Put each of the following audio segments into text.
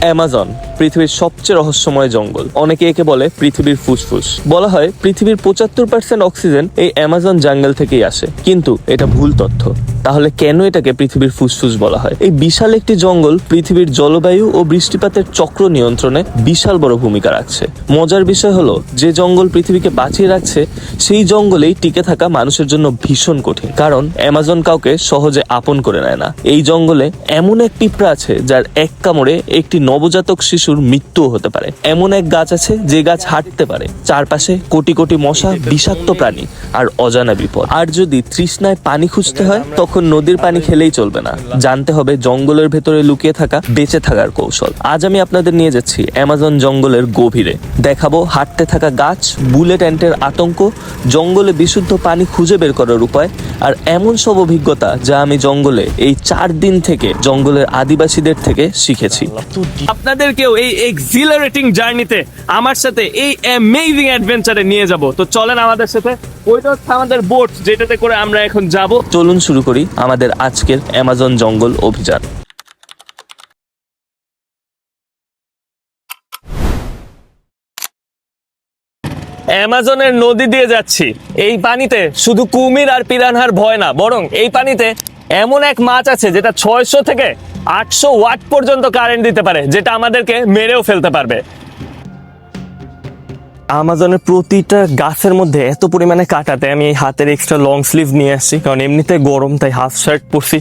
Amazon পৃথিবীর সবচেয়ে রহস্যময় জঙ্গল। অনেকে একে বলে পৃথিবীর ফুসফুস। বলা হয় পৃথিবীর 75% অক্সিজেন এই অ্যামাজন জঙ্গল থেকেই আসে, কিন্তু এটা ভুল তথ্য। তাহলে কেন এটাকে পৃথিবীর ফুসফুস বলা হয়? এই বিশাল একটি জঙ্গল পৃথিবীর জলবায়ু ও বৃষ্টিপাতের চক্র নিয়ন্ত্রণে বিশাল বড় ভূমিকা রাখছে। মজার বিষয় হলো, যে জঙ্গল পৃথিবীকে বাঁচিয়ে রাখছে সেই জঙ্গলেই টিকে থাকা মানুষের জন্য ভীষণ কঠিন, কারণ অ্যামাজন কাউকে সহজে আপন করে নেয় না। এই জঙ্গলে এমন এক পিঁপড়া আছে যার এক কামড়ে একটি নবজাতক শিশুর মৃত্যুও হতে পারে। এমন এক গাছ আছে যে গাছ হাঁটতে পারে। চারপাশে কোটি কোটি মশা, বিষাক্ত প্রাণী আর অজানা বিপদ। আর যদি তৃষ্ণায় পানি খুঁজতে হয় তখন নদীর পানি খেলেই চলবে না, জানতে হবে জঙ্গলের ভেতরে লুকিয়ে থাকা বেঁচে থাকার কৌশল। আজ আমি আপনাদের নিয়ে যাচ্ছি অ্যামাজন জঙ্গলের গভীরে। দেখাবো হাঁটতে থাকা গাছ, বুলেট অ্যান্টের আতঙ্ক, জঙ্গলে বিশুদ্ধ পানি খুঁজে বের করার উপায় আর এমন সব অভিজ্ঞতা যা আমি জঙ্গলে এই 4 দিন থেকে জঙ্গলের আদিবাসীদের থেকে শিখেছি। আপনাদেরকেও এই এক্সিলারেটিং জার্নিতে আমার সাথে এই অ্যামেজিং অ্যাডভেঞ্চারে নিয়ে যাব। তো চলেন আমাদের সাথে। ওইটা হচ্ছে আমাদের বোট, যেটাতে করে আমরা এখন যাব। চলুন শুরু করি আমাদের আজকের অ্যামাজন জঙ্গল অভিযান। অ্যামাজনের নদী দিয়ে যাচ্ছি। এই পানিতে শুধু কুমির আর পিরানহার ভয় না, বরং এই পানিতে এমন এক মাছ আছে যেটা 600 থেকে 800 ওয়াট পর্যন্ত কারেন্ট দিতে পারে, যেটা আমাদেরকে মেরেও ফেলতে পারবে। আমাজনের প্রতিটা গাছের মধ্যে এত পরিমাণে কাটাতে আমি এই হাতের এক্সট্রা লং স্লিভ নিয়ে আসছি, কারণ এমনিতে গরম, তাই হাফ শার্ট পরছি,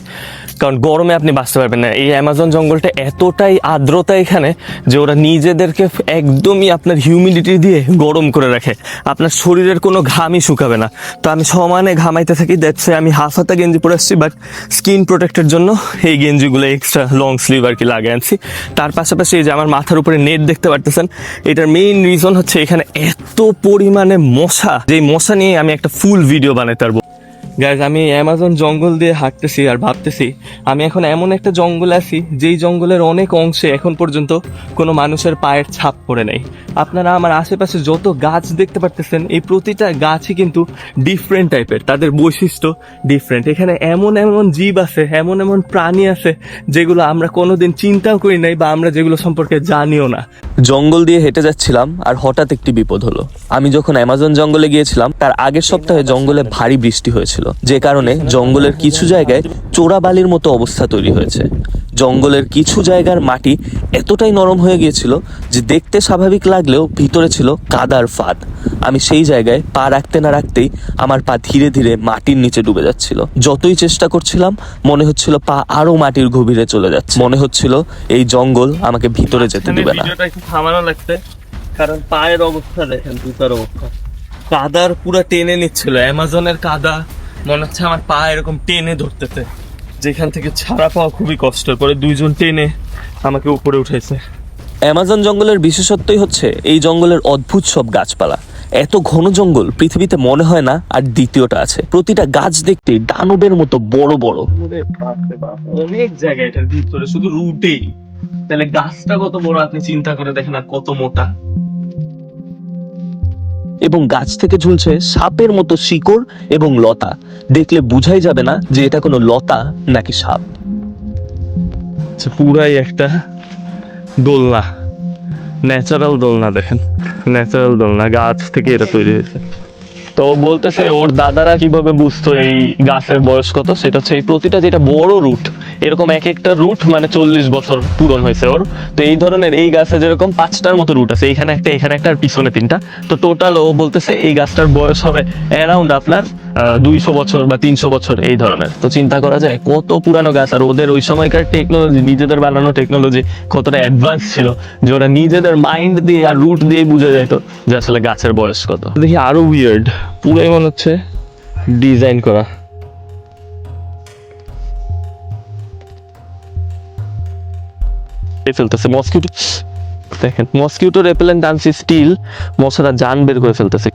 কারণ গরমে আপনি বাঁচতে পারবেন না। এই অ্যামাজন জঙ্গলটা এতটাই আর্দ্রতা এখানে যে ওরা নিজেদেরকে একদমই আপনার হিউমিডিটি দিয়ে গরম করে রাখে, আপনার শরীরের কোনো ঘামই শুকাবে না। তো আমি সমানে ঘামাইতে থাকি, দেখছে আমি হাফ হাতা গেঞ্জি পরে আসছি, বাট স্কিন প্রোটেক্টের জন্য এই গেঞ্জিগুলো এক্সট্রা লং স্লিভ আর কি লাগিয়ে আনছি। তার পাশাপাশি এই যে আমার মাথার উপরে নেট দেখতে পারতেছেন, এটার মেইন রিজন হচ্ছে এখানে এত পরিমাণে মশা, যেই মশা নিয়ে আমি একটা ফুল ভিডিও বানাতে পারবো। গাইজ, আমি অ্যামাজন জঙ্গল দিয়ে হাঁটতেছি আর ভাবতেছি আমি এখন এমন একটা জঙ্গলে আছি যেই জঙ্গলের অনেক অংশে এখন পর্যন্ত কোনো মানুষের পায়ের ছাপ পড়ে নাই। আপনারা আমার আশেপাশে যত গাছ দেখতে পারতেছেন, এই প্রতিটা গাছই কিন্তু ডিফারেন্ট টাইপের, তাদের বৈশিষ্ট্য ডিফারেন্ট। এখানে এমন এমন জীব আছে, এমন এমন প্রাণী আছে যেগুলো আমরা কোনোদিন চিন্তাও করি নাই বা আমরা যেগুলো সম্পর্কে জানিও না। জঙ্গল দিয়ে হেঁটে যাচ্ছিলাম আর হঠাৎ একটি বিপদ হলো। আমি যখন অ্যামাজন জঙ্গলে গিয়েছিলাম তার আগের সপ্তাহে জঙ্গলে ভারী বৃষ্টি হয়েছিল, যে কারণে জঙ্গলের কিছু জায়গায় চোরা বালির মতো অবস্থা তৈরি হয়েছে। জঙ্গলের কিছু জায়গার মাটি এতটাই নরম হয়ে গিয়েছিল যে দেখতে স্বাভাবিক লাগলেও ভিতরে ছিল কাদার ফাঁদ। আমি সেই জায়গায় পা রাখতে না রাখতেই আমার পা ধীরে ধীরে মাটির নিচে ডুবে যাচ্ছিল। যতই চেষ্টা করছিলাম মনে হচ্ছিল পা আরো মাটির গভীরে চলে যাচ্ছে। মনে হচ্ছিল এই জঙ্গল আমাকে ভিতরে যেতে দিবে না। থামানো লাগছে, কারণ পায়ের অবস্থা দেখেন, জুতার অবস্থা কাদার পুরো টেনে নিচ্ছিল। অ্যামাজনের কাদা মনে হচ্ছে আমার পা এরকম টেনে ধরতেছে, যেখান থেকে ছাড়া পাওয়া খুবই কষ্ট করে। 2 জন টেনে আমাকে উপরে উঠেছে। অ্যামাজন জঙ্গলের বিশেষত্বই হচ্ছে এই জঙ্গলের অদ্ভুত সব গাছপালা। এত ঘন জঙ্গল পৃথিবীতে মনে হয় না আর দ্বিতীয়টা আছে। প্রতিটা গাছ দেখতে দানবের মতো বড় বড়। অনেক জায়গা এটার ভিতরে, শুধু রুটেই। তাহলে গাছটা কত বড় আপনি চিন্তা করে দেখেন, আর কত মোটা। এবং গাছ থেকে ঝুলছে সাপের মতো শিকড় এবং লতা। দেখলে বুঝাই যাবে না যে এটা কোনো লতা নাকি সাপ। পুরাই একটা দোলনা, ন্যাচারাল দোলনা। দেখেন, ন্যাচারাল দোলনা, গাছ থেকে এটা তৈরি হয়েছে। তো বলতেছে ওর দাদারা কিভাবে বুঝতো এই গাছের বয়স কত, সেটা হচ্ছে এই প্রতিটা যেটা বড় রুট, এরকম এক একটা রুট মানে 40 বছর পূরণ হয়েছে ওর। তো এই ধরনের এই গাছে যেরকম 5টার মতো রুট আছে, এখানে একটা, এখানে একটা, আর পিছনে 3টা। তো টোটাল ও বলতেছে এই গাছটার বয়স হবে অ্যারাউন্ড আপনার 200 বছর বা 300 বছর এই ধরনের। তো চিন্তা করা যায় কত পুরানো গাছ, আর ওদের ওই সময়কার টেকনোলজি, নিজেদের বানানো টেকনোলজি কতটা অ্যাডভান্স ছিল যে ওরা নিজেদের মাইন্ড দিয়ে আর রুট দিয়ে বুঝে যেত যে আসলে গাছের বয়স কত। দেখি আরো উইয়ার্ড, পুরাই মনে হচ্ছে ডিজাইন করা। ফেলতেছে মসকিউটো, দেখেন মসকিউটো রেপেলেন্ট আনছি স্টিল, মশারা জান বের করে ফেলতেছে।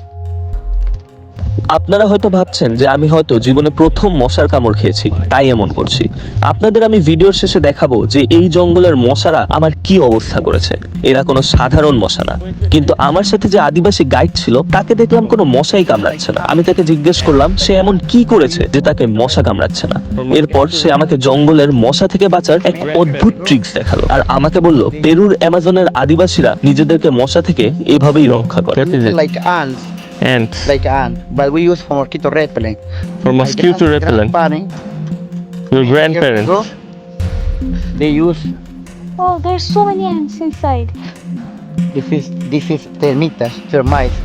আপনারা হয়তো ভাবছেন যে আমি হয়তো জীবনে প্রথম মশার কামড় খেয়েছি, তাই এমন করছি। আপনাদের আমি ভিডিওর শেষে দেখাবো যে এই জঙ্গলের মশারা আমার কি অবস্থা করেছে। এরা কোনো সাধারণ মশা না, কিন্তু আমার সাথে যে আদিবাসী গাইড ছিল তাকে দেখলাম কোনো মশাই কামড়াচ্ছে না। আমি তাকে জিজ্ঞেস করলাম সে এমন কি করেছে যে তাকে মশা কামড়াচ্ছে না। এরপর সে আমাকে জঙ্গলের মশা থেকে বাঁচার এক অদ্ভুত ট্রিক্স দেখালো, আর আমাকে বলল পেরুর অ্যামাজনের আদিবাসীরা নিজেদেরকে মশা থেকে এভাবেই রক্ষা করে। Like ants, And like ants, but we use for mosquito repellent. for mosquito repellent, Bunny, your grandparents. they use Oh, there's so many ants inside. this is termitas, termites.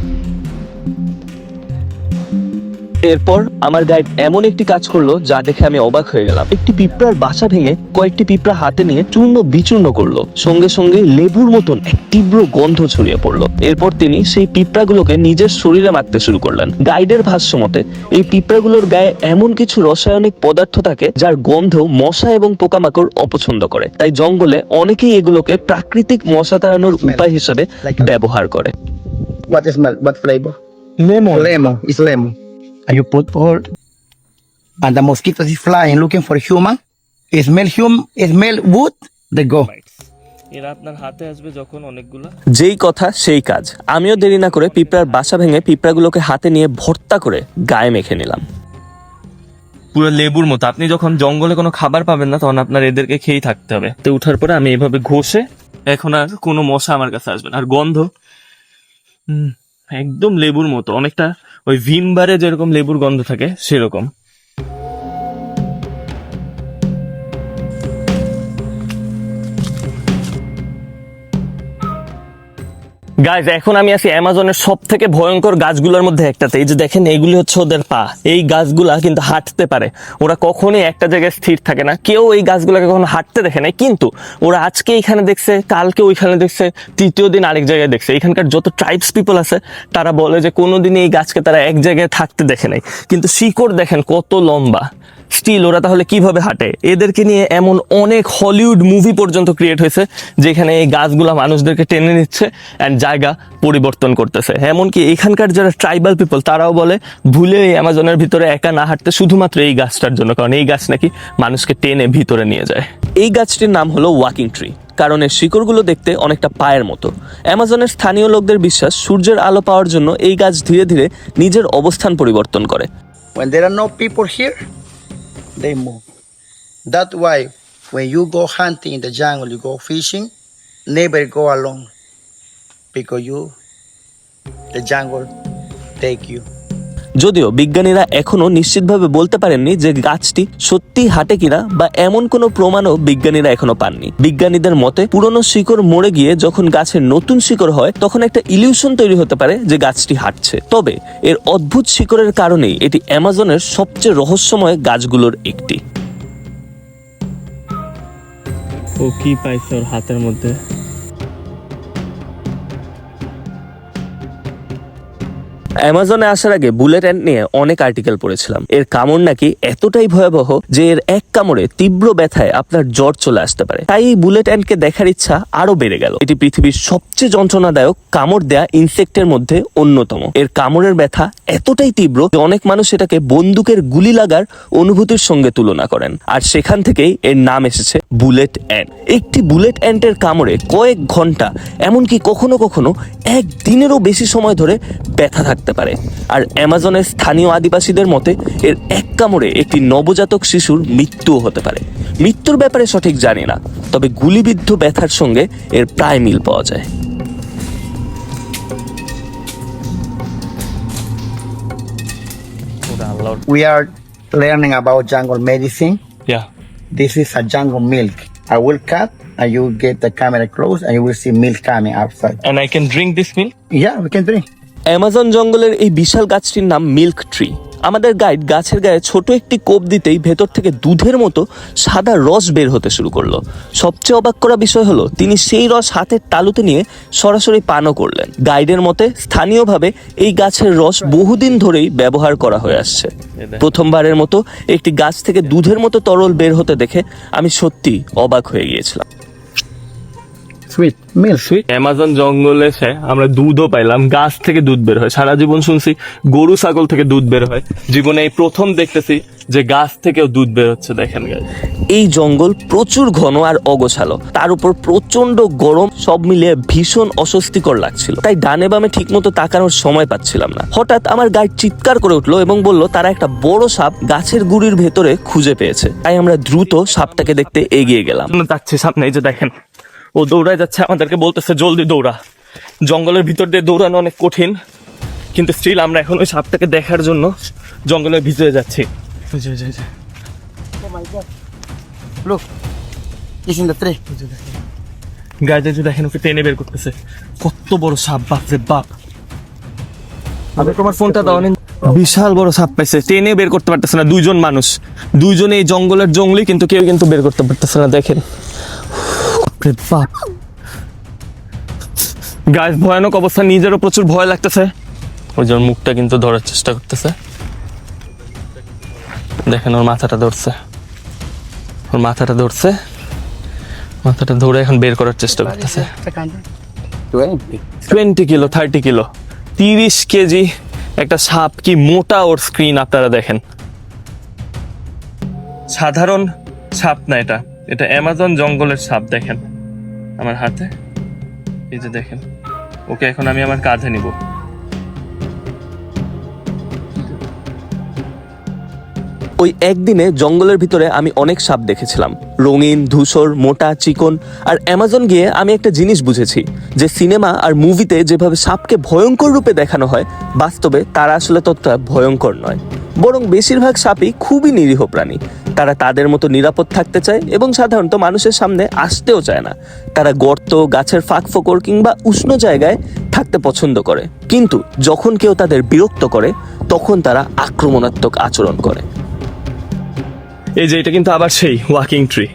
এরপর আমার গাইড এমন একটি কাজ করলো যা দেখে আমি অবাক হয়ে গেলাম। একটি পিঁপড়ার বাসা ভেঙে কয়েকটি পিঁপড়া হাতে নিয়ে চূর্ণ বিচূর্ণ করলো। সঙ্গে সঙ্গে লেবুর মতন এক তীব্র গন্ধ ছড়িয়ে পড়লো। এরপর তিনি সেই পিঁপড়াগুলোকে নিজের শরীরে মাখতে শুরু করলেন। গাইডের ভাষ্য মতে এই পিঁপড়াগুলোর গায়ে এমন কিছু রাসায়নিক পদার্থ থাকে যার গন্ধ মশা এবং পোকামাকড় অপছন্দ করে, তাই জঙ্গলে অনেকেই এগুলোকে প্রাকৃতিক মশা তাড়ানোর উপায় হিসেবে ব্যবহার করে। What smell? What flavor? Lemon. Lemon. It's lemon. And you put all, and the mosquitoes is flying looking for human. It smell wood. They go. এরা আপনার হাতে আসবে যখন অনেকগুলো। যেই কথা সেই কাজ। আমিও দেরি না করে পিঁপড়ার বাসা ভেঙে পিঁপড়াগুলোকে হাতে নিয়ে ভর্তা করে গায়ে মেখে নিলাম। পুরো লেবুর মতো। আপনি যখন জঙ্গলে কোনো খাবার পাবেন না তখন আপনার এদেরকে খেয়েই থাকতে হবে। তো উঠার পরে আমি এভাবে ঘষে, এখন আর কোনো মশা আমার কাছে আসবে না। আর গন্ধ একদম লেবুর মতো, অনেকটা ওই ভিমবারে যেরকম লেবুর গন্ধ থাকে সেরকম। গাইজ, এখন আমি আছি অ্যামাজনের সব থেকে ভয়ঙ্কর গাছগুলোর মধ্যে একটাতে। এই যে দেখেন, এইগুলি হচ্ছে ওদের পা। এই গাছগুলা কিন্তু হাঁটতে পারে। ওরা কখনোই একটা জায়গায় স্থির থাকে না। কেউ এই গাছগুলোকে কখনো হাঁটতে দেখে নাই, কিন্তু ওরা আজকে এইখানে দেখছে, কালকে ওইখানে দেখছে, তৃতীয় দিন আরেক জায়গায় দেখছে। এখানকার যত ট্রাইবস পিপল আছে তারা বলে যে কোনোদিনই এই গাছকে তারা এক জায়গায় থাকতে দেখে নাই। কিন্তু শিকড় দেখেন কত লম্বা। স্টিল ওরা তাহলে কিভাবে হাঁটে? এদেরকে নিয়ে এমন অনেক হলিউড মুভি পর্যন্ত ক্রিয়েট হয়েছে যেখানে এই গাছগুলা মানুষদেরকে টেনে নিচ্ছে অ্যান্ড জায়গা পরিবর্তন করতেছে। এমনকি এখানকার যারা ট্রাইবাল পিপল তারাও বলে ভুলে এই অ্যামাজনের ভিতরে একা না হাঁটতে শুধুমাত্র এই গাছটার জন্য, কারণ এই গাছ নাকি মানুষকে টেনে ভিতরে নিয়ে যায়। এই গাছটির নাম হলো ওয়াকিং ট্রি, কারণ এর শিকড়গুলো দেখতে অনেকটা পায়ের মতো। অ্যামাজনের স্থানীয় লোকদের বিশ্বাস সূর্যের আলো পাওয়ার জন্য এই গাছ ধীরে ধীরে নিজের অবস্থান পরিবর্তন করে। When there are no people here, they move. That's why when you go hunting in the jungle, you go fishing, never go alone, because the jungle take you. যদিও বিজ্ঞানীরা এখনো নিশ্চিতভাবে বলতে পারেননি যে গাছটি সত্যি হাঁটে কিনা, বা এমন কোনো প্রমাণও বিজ্ঞানীরা এখনো পাননি। বিজ্ঞানীদের মতে পুরনো শিকড় মরে গিয়ে যখন গাছের নতুন শিকড় হয় তখন একটা ইলিউশন তৈরি হতে পারে যে গাছটি হাঁটছে। তবে এর অদ্ভুত শিকড়ের কারণেই এটি অ্যামাজনের সবচেয়ে রহস্যময় গাছগুলোর একটি। ও কি পাইছে ওর হাতের মধ্যে? অ্যামাজনে আসার আগে বুলেট অ্যান্ট নিয়ে অনেক আর্টিকেল পড়েছিলাম। এর কামড় নাকি এতটাই ভয়াবহ যে এর এক কামড়ে তীব্র ব্যথায় আপনার জ্বর চলে আসতে পারে। তাই এই বুলেট অ্যান্টকে দেখার ইচ্ছা আরো বেড়ে গেল। এটি পৃথিবীর সবচেয়ে যন্ত্রণাদায়ক কামড় দেয়া ইনসেক্টের মধ্যে অন্যতম। এর কামড়ের ব্যথা এতটাই তীব্র যে অনেক মানুষ এটাকে বন্দুকের গুলি লাগার অনুভূতির সঙ্গে তুলনা করেন, আর সেখান থেকেই এর নাম এসেছে বুলেট অ্যান্ট। একটি বুলেট অ্যান্টের কামড়ে কয়েক ঘন্টা, এমনকি কখনো কখনো একদিনেরও বেশি সময় ধরে ব্যথা থাকতে পারে। আর অ্যামাজনের স্থানীয় আদিবাসীদের মতে এর এক কামড়ে একটি নবজাতক শিশুর মৃত্যুও হতে পারে। মৃত্যুর ব্যাপারে সঠিক জানি না, তবে গুলিবিদ্ধ ব্যথার সঙ্গে এর প্রায় মিল পাওয়া যায়। We are learning about jungle medicine. Yeah. This is a jungle milk. I will cut, and you get the camera close, and you will see milk coming outside. And I can drink this milk? Yeah, we can drink. Amazon জঙ্গলের এই বিশাল গাছটির নাম milk tree. আমাদের guide গাছের গায়ে ছোট একটি কোপ দিতেই ভেতর থেকে দুধের মতো সাদা রস বের হতে শুরু করলো। সবচেয়ে অবাক করা বিষয় হলো তিনি সেই রস হাতের তালুতে নিয়ে সরাসরি পানও করলেন। গাইডের মতে স্থানীয়ভাবে এই গাছের রস বহুদিন ধরেই ব্যবহার করা হয়ে আসছে। প্রথমবারের মতো একটি গাছ থেকে দুধের মতো তরল বের হতে দেখে আমি সত্যি অবাক হয়ে গিয়েছিলাম। Sweet milk. সুইট অ্যামাজন জঙ্গলে এসে আমরা দুধও পাইলাম, গাছ থেকে দুধ বের হয়। সারা জীবন শুনছি গরু ছাগল থেকে দুধ বের হয়, জীবনে এই প্রথম দেখতেছি যে গাছ থেকেও দুধ বের হচ্ছে। দেখেন guys। এই জঙ্গল প্রচুর ঘন আর অগোছালো, তার উপর প্রচন্ড গরম, সব মিলিয়ে ভীষণ অস্বস্তিকর লাগছিল। তাই ডানে বামে ঠিক মতো তাকানোর সময় পাচ্ছিলাম না। হঠাৎ আমার গাইড চিৎকার করে উঠলো এবং বলল তারা একটা বড় সাপ গাছের গুড়ির ভেতরে খুঁজে পেয়েছে। তাই আমরা দ্রুত সাপটাকে দেখতে এগিয়ে গেলাম। আমরা যাচ্ছি সামনে, এই যে দেখেন ও দৌড়ায় যাচ্ছে, আমাদেরকে বলতেছে জলদি দৌড়া। জঙ্গলের ভিতর দিয়ে দৌড়ানো অনেক কঠিন, কিন্তু স্টিল আমরা এখন ওই সাপটাকে দেখার জন্য জঙ্গলের ভিতরে যাচ্ছি। Oh my God. Look. It's in the tree. গায়ে যে দেখেন ওকে টেনে বের করতেছে, কত বড় সাপ, বাপ রে বাপ। আমি তোমার ফোনটা দাও। বিশাল বড় সাপ পাইছে, টেনে বের করতে পারতেছে না। দুইজন মানুষ, দুইজনে এই জঙ্গলের জঙ্গলি, কিন্তু কেউ কিন্তু বের করতে পারতেছে না। দেখেন বাপ, গাছ ভয়ানক অবস্থা, নিজেরও প্রচুর ভয় লাগতেছে। ওই জন্য মুখটা কিন্তু ধরার চেষ্টা করতেছে। দেখেন ওর মাথাটা ধরছে, ওর মাথাটা ধরছে, মাথাটা ধরে এখন বের করার চেষ্টা করতেছে। 20 কিলো 30 কিলো 30 কেজি একটা সাপ, কি মোটা ওর স্ক্রিন আপনারা দেখেন। সাধারণ সাপ না, এটা এটা অ্যামাজন জঙ্গলের সাপ। দেখেন আমার হাতে, এই যে দেখেন। ওকে এখন আমি আমার কাঁধে নিব। ওই একদিনে জঙ্গলের ভিতরে আমি অনেক সাপ দেখেছিলাম, রঙিন, ধূসর, মোটা, চিকন। আর অ্যামাজন গিয়ে আমি একটা জিনিস বুঝেছি, যে সিনেমা আর মুভিতে যেভাবে সাপকে ভয়ঙ্কর রূপে দেখানো হয়, বাস্তবে তারা আসলে ততটা ভয়ঙ্কর নয়। বরং বেশিরভাগ সাপই খুবই নিরীহ প্রাণী। তারা তাদের মতো নিরাপদ থাকতে চায় এবং সাধারণত মানুষের সামনে আসতেও চায় না। তারা গর্ত, গাছের ফাঁক ফোকর কিংবা উষ্ণ জায়গায় থাকতে পছন্দ করে। কিন্তু যখন কেউ তাদের বিরক্ত করে, তখন তারা আক্রমণাত্মক আচরণ করে। এই যে এটা কিন্তু আবার সেই ওয়াকিং ট্রি,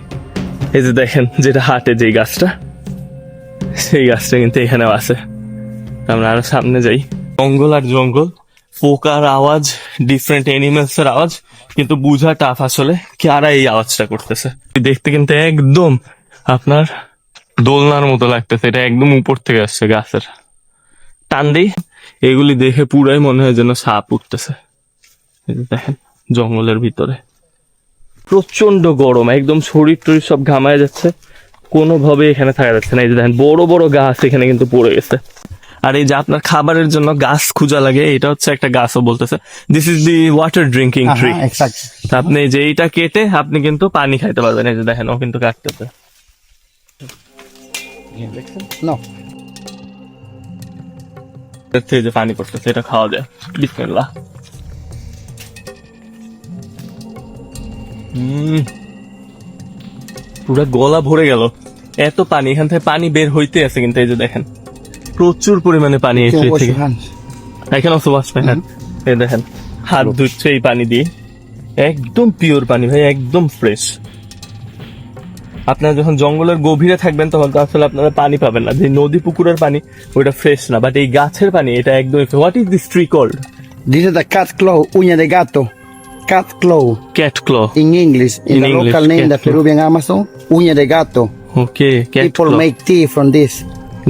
এই যে দেখেন যেটা হাটে যেই গাছটা, সেই গাছটা কিন্তু এখানেও আছে। আমরা আরো সামনে যাই। জঙ্গল আর জঙ্গল, পোকার আওয়াজ, ডিফারেন্ট এনিমেলস এর আওয়াজ, কিন্তু বুঝা টাফ আসলে কারা এই আওয়াজটা করতেছে। দেখতে কিন্তু একদম আপনার দোলনার মতো লাগতেছে, এটা একদম উপর থেকে আসছে গাছের। টান দিই, এগুলি দেখে পুরাই মনে হয় যেন সাপ উঠতেছে। এই যে দেখেন জঙ্গলের ভিতরে প্রচন্ড গরম, একদম শরীর টরীর সব ঘামায় যাচ্ছে, কোনোভাবে এখানে থাকা যাচ্ছে না। এই যে দেখেন বড় বড় গাছ এখানে কিন্তু পড়ে গেছে। আর এই যে আপনার খাবারের জন্য গাছ খোঁজা লাগে, এটা হচ্ছে একটা গাছও বলতেছে this is the water drinking tree. Exactly. আপনি যে এইটা কেটে আপনি কিন্তু পানি খাইতে পারবেন। এই যে দেখেন ও কিন্তু কাটতেছে। No. এই যে পানি পড়তেছে, এটা খাওয়া যায়। বিসমিল্লাহ। পুরা গলা ভরে গেল, এত পানি, এখান থেকে পানি বের হইতে আছে। কিন্তু এই যে দেখেন প্রচুর পরিমাণে পানি এই You ট্রি can wash থেকে। your hands. এখানে অবশ্য ওয়াশ মাই হ্যান্ড। এই দেখেন হাত ধুচ্ছে এই পানি দিয়ে, একদম পিওর পানি ভাই, একদম ফ্রেশ। আপনারা যখন জঙ্গলের গভীরে থাকবেন তখন তো আসলে আপনারা পানি পাবেন না, যে নদী পুকুরের পানি ওইটা ফ্রেশ না, বাট এই গাছের পানি এটা একদমই। What is this tree called? This is the cat claw, uña de gato. Cat claw cat claw. in English. In the English, local name, cat the claw. Peruvian Amazon, uña de gato. Okay, cat People ক্ল। make tea from this.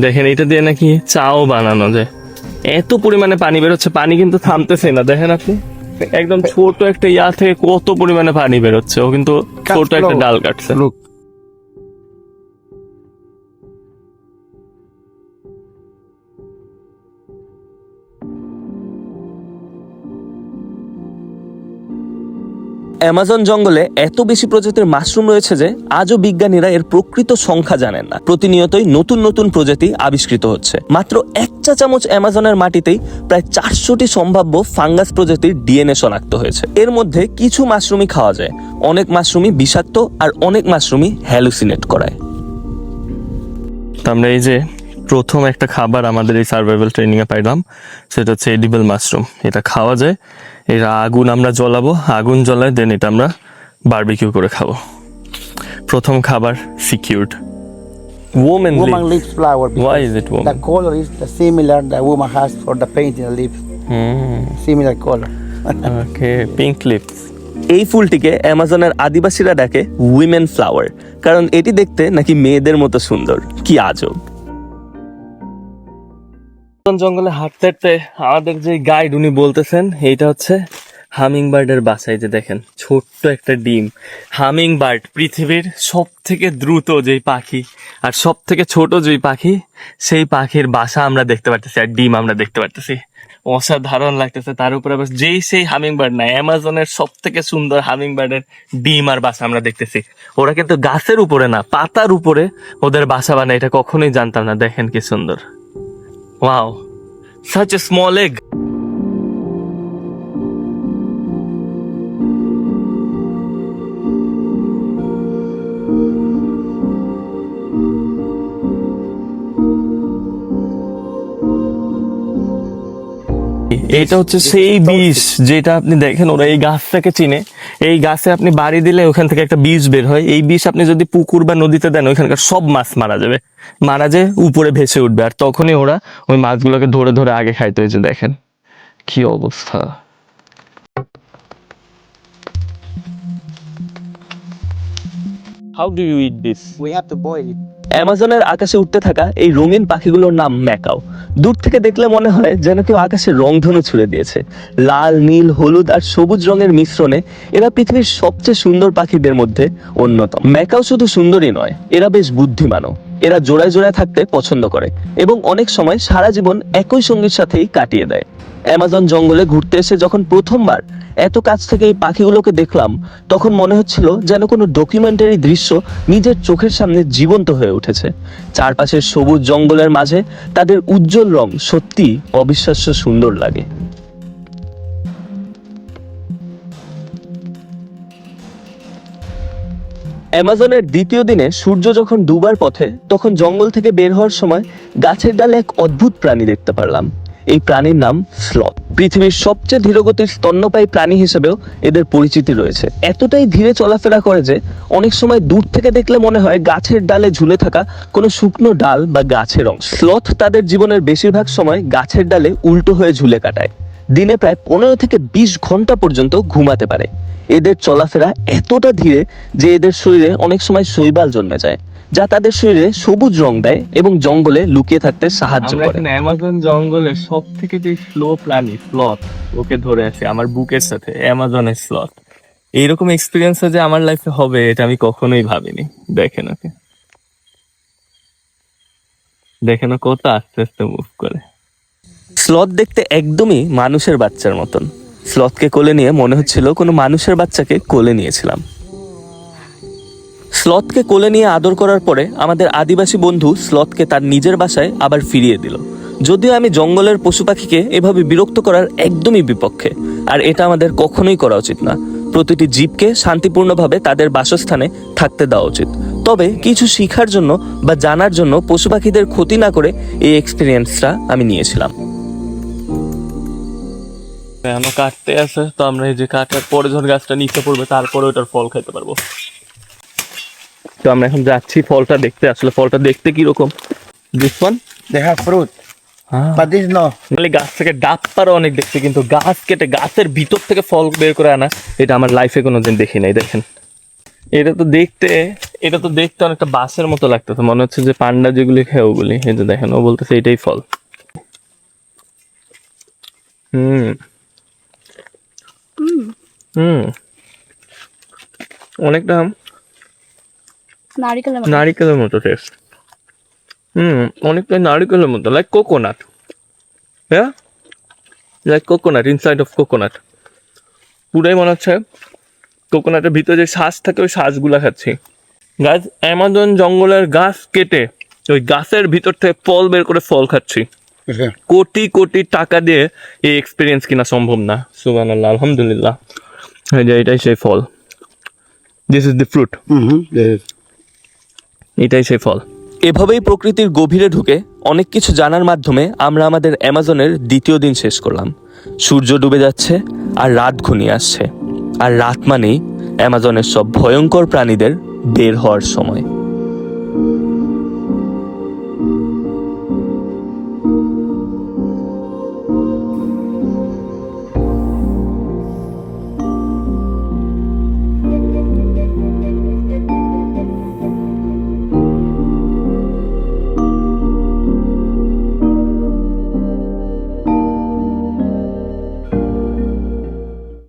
দেখেন এটা দিয়ে নাকি চাও বানানো যায়। এত পরিমাণে পানি বেরোচ্ছে, পানি কিন্তু থামতেছে না। দেখেন আপনি একদম ছোট একটা ইয়া থেকে কত পরিমাণে পানি বেরোচ্ছে। ও কিন্তু Cat ছোট একটা claw. ডাল কাটছে। Look. অ্যামাজন জঙ্গলে এত বেশি প্রজাতির মাশরুম রয়েছে যে আজও বিজ্ঞানীরা এর প্রকৃত সংখ্যা জানেন না। প্রতিনিয়তই নতুন নতুন প্রজাতি আবিষ্কৃত হচ্ছে। মাত্র 1 চা চামচ অ্যামাজনের মাটিতেই প্রায় 400টি সম্ভাব্য ফাঙ্গাস প্রজাতির ডিএনএ শনাক্ত হয়েছে। এর মধ্যে কিছু মাশরুমই খাওয়া যায়, অনেক মাশরুমই বিষাক্ত, আর অনেক মাশরুমই হ্যালুসিনেট করায়। তো আমরা এই যে প্রথম একটা খাবার আমাদের এই সার্ভাইভাল ট্রেনিং এ পাইলাম, সেটা হচ্ছে এডিবল মাশরুম। এটা খাওয়া যায়। এর আগুন আমরা জ্বলাবো, আগুন জ্বলায় দেন এটা আমরা বারবিকিউ করে খাবো। প্রথম খাবার secured. Woman leaf flower. because Why is it woman? The color is the similar the woman has for the painting the leaf. Similar color. Okay, pink lips. এই ফুলটিকে অ্যামাজনের আদিবাসীরা ডাকে উইমেন ফ্লাওয়ার, কারণ এটি দেখতে নাকি মেয়েদের মতো সুন্দর। কি আজব। জঙ্গলে হাঁটতে হাঁটতে আমাদের যে গাইড উনি বলতেছেন এইটা হচ্ছে হামিং বার্ডের বাসায়, যে দেখেন ছোট্ট একটা ডিম। হামিং বার্ড পৃথিবীর সব থেকে দ্রুত যেই পাখি আর সব থেকে ছোট যেই পাখি, সেই পাখির বাসা আমরা দেখতে পারতেছি আর ডিম আমরা দেখতে পারতেছি। অসাধারণ লাগতেছে। তার উপরে আবার যেই সেই হামিং বার্ড না, অ্যামাজনের সব থেকে সুন্দর হামিং বার্ডের ডিম আর বাসা আমরা দেখতেছি। ওরা কিন্তু গাছের উপরে না, পাতার উপরে ওদের বাসা বানায়, এটা কখনোই জানতাম না। দেখেন কি সুন্দর। Wow, such a small egg. এটা হচ্ছে সেই বিষ যেটা আপনি দেখেন ওরা এই গাছটাকে চিনে। এই গাছে আপনি বাড়ি দিলে ওখান থেকে একটা বিষ বের হয়। এই বিষ আপনি যদি পুকুর বা নদীতে দেন, ওইখানকার সব মাছ মারা যাবে, মারা যেয়ে উপরে ভেসে উঠবে। আর তখনই ওরা ওই মাছগুলোকে ধরে ধরে আগে খাইতে হয়েছে। দেখেন কি অবস্থা। How do you eat this? We have to boil it. অ্যামাজনের আকাশে উঠতে থাকা এই রঙিন পাখিগুলোর নাম ম্যাকাও। দূর থেকে দেখলে মনে হয় যেন কেউ আকাশে রংধনু ছুড়ে দিয়েছে। লাল, নীল, হলুদ আর সবুজ রঙের মিশ্রণে এরা পৃথিবীর সবচেয়ে সুন্দর পাখিদের মধ্যে অন্যতম। ম্যাকাও শুধু সুন্দরই নয়, এরা বেশ বুদ্ধিমানও। এরা জোড়ায় জোড়ায় থাকতে পছন্দ করে এবং অনেক সময় সারা জীবন একই সঙ্গীর সাথেই কাটিয়ে দেয়। অ্যামাজন জঙ্গলে ঘুরতে এসে যখন প্রথমবার এত কাছ থেকে এই পাখিগুলোকে দেখলাম, তখন মনে হচ্ছিল যেন কোনো ডকুমেন্টারি দৃশ্য নিজের চোখের সামনে জীবন্ত হয়ে উঠেছে। চারপাশের সবুজ জঙ্গলের মাঝে তাদের উজ্জ্বল রং সত্যি অবিশ্বাস্য সুন্দর লাগে। অ্যামাজনের দ্বিতীয় দিনে সূর্য যখন ডুবার পথে, তখন জঙ্গল থেকে বের হওয়ার সময় গাছের ডালে এক অদ্ভুত প্রাণী দেখতে পারলাম। এই প্রাণীর নাম স্লথ। পৃথিবীর সবচেয়ে ধীরগতির স্তন্যপায়ী প্রাণী হিসেবেও এদের পরিচিতি রয়েছে। এতটাই ধীরে চলাফেরা করে যে অনেক সময় দূর থেকে দেখলে মনে হয় গাছের ডালে ঝুলে থাকা কোনো শুকনো ডাল বা গাছের অংশ। স্লথ তাদের জীবনের বেশিরভাগ সময় গাছের ডালে উল্টো হয়ে ঝুলে কাটায়। দিনে প্রায় 15 থেকে 20 ঘন্টা পর্যন্ত ঘুমাতে পারে। এদের চলাফেরা এতটা ধীরে যে এদের শরীরে অনেক সময় শৈবাল জন্মে যায়, যা তাদের শরীরে সবুজ রং দেয় এবং জঙ্গলে লুকিয়ে থাকতে সাহায্য করে। অ্যামাজন জঙ্গলের সব থেকে যে স্লো প্রাণী স্লথ, ওকে ধরে আছে আমার বুকের সাথে, অ্যামাজনের স্লথ। এইরকম এক্সপিরিয়েন্স যে আমার লাইফে হবে এটা আমি কখনোই ভাবিনি। দেখেন ওকে, দেখেন ও কত আস্তে আস্তে মুভ করে। স্লথ দেখতে একদমই মানুষের বাচ্চার মতন। স্লথকে কোলে নিয়ে মনে হচ্ছিল কোনো মানুষের বাচ্চাকে কোলে নিয়েছিলাম। স্লথকে কোলে নিয়ে আদর করার পরে আমাদের আদিবাসী বন্ধু স্লথকে তার নিজের বাসায় আবার ফিরিয়ে দিল। যদিও আমি জঙ্গলের পশু পাখিকে এভাবে বিরক্ত করার একদমই বিপক্ষে, আর এটা আমাদের কখনোই করা উচিত না। প্রতিটি জীবকে শান্তিপূর্ণভাবে তাদের বাসস্থানে থাকতে দেওয়া উচিত। তবে কিছু শিখার জন্য বা জানার জন্য পশু পাখিদের ক্ষতি না করে এই এক্সপিরিয়েন্সটা আমি নিয়েছিলাম। এখনো কাটতে আছে, তো আমরা এই যে কাটার পরে যখন গাছটা নিচে পড়বে তারপরে ওটার ফল খেতে পারবো। তো আমরা এখন যাচ্ছি ফলটা দেখতে। আসলে ফলটা দেখতে কিরকম, this one They have fruit, but this no. মানে গাছ থেকে ডাব পারো অনেক দেখছি, কিন্তু গাছ কেটে গাছের ভিতর থেকে ফল বের করে আনা এটা আমার লাইফে কোনোদিন দেখি নাই। দেখেন এটা তো দেখতে অনেকটা বাঁশের মতো লাগতেছে, মনে হচ্ছে যে পান্ডা যেগুলি খায় ওগুলি। এই যে দেখেন ও বলতেছে এটাই ফল। অনেকটা নারিকেলের মতো টেস্ট। অনেকটা নারিকেলের মতো, লাইক কোকোনাট। হ্যাঁ, like coconut, inside of coconut. পুরাই মনে হচ্ছে কোকোনাটের ভিতরে যে শ্বাস থাকে ওই শ্বাসগুলা খাচ্ছি। গাছ, অ্যামাজন জঙ্গলের গাছ কেটে ওই গাছের ভিতর থেকে ফল বের করে ফল খাচ্ছি। কোটি কোটি টাকা দিয়ে এই এক্সপিরিয়েন্স কিনা সম্ভব না। সুবহানাল্লাহ, আলহামদুলিল্লাহ। এই যে এটাই সেই ফল, দিস ইজ দ্য ফ্রুট। এটাই সেই ফল। এভাবেই প্রকৃতির গভীরে ঢুকে অনেক কিছু জানার মাধ্যমে আমরা আমাদের অ্যামাজনের দ্বিতীয় দিন শেষ করলাম। সূর্য ডুবে যাচ্ছে আর রাত ঘনিয়ে আসছে, আর রাত মানেই অ্যামাজনের সব ভয়ঙ্কর প্রাণীদের বের হওয়ার সময়।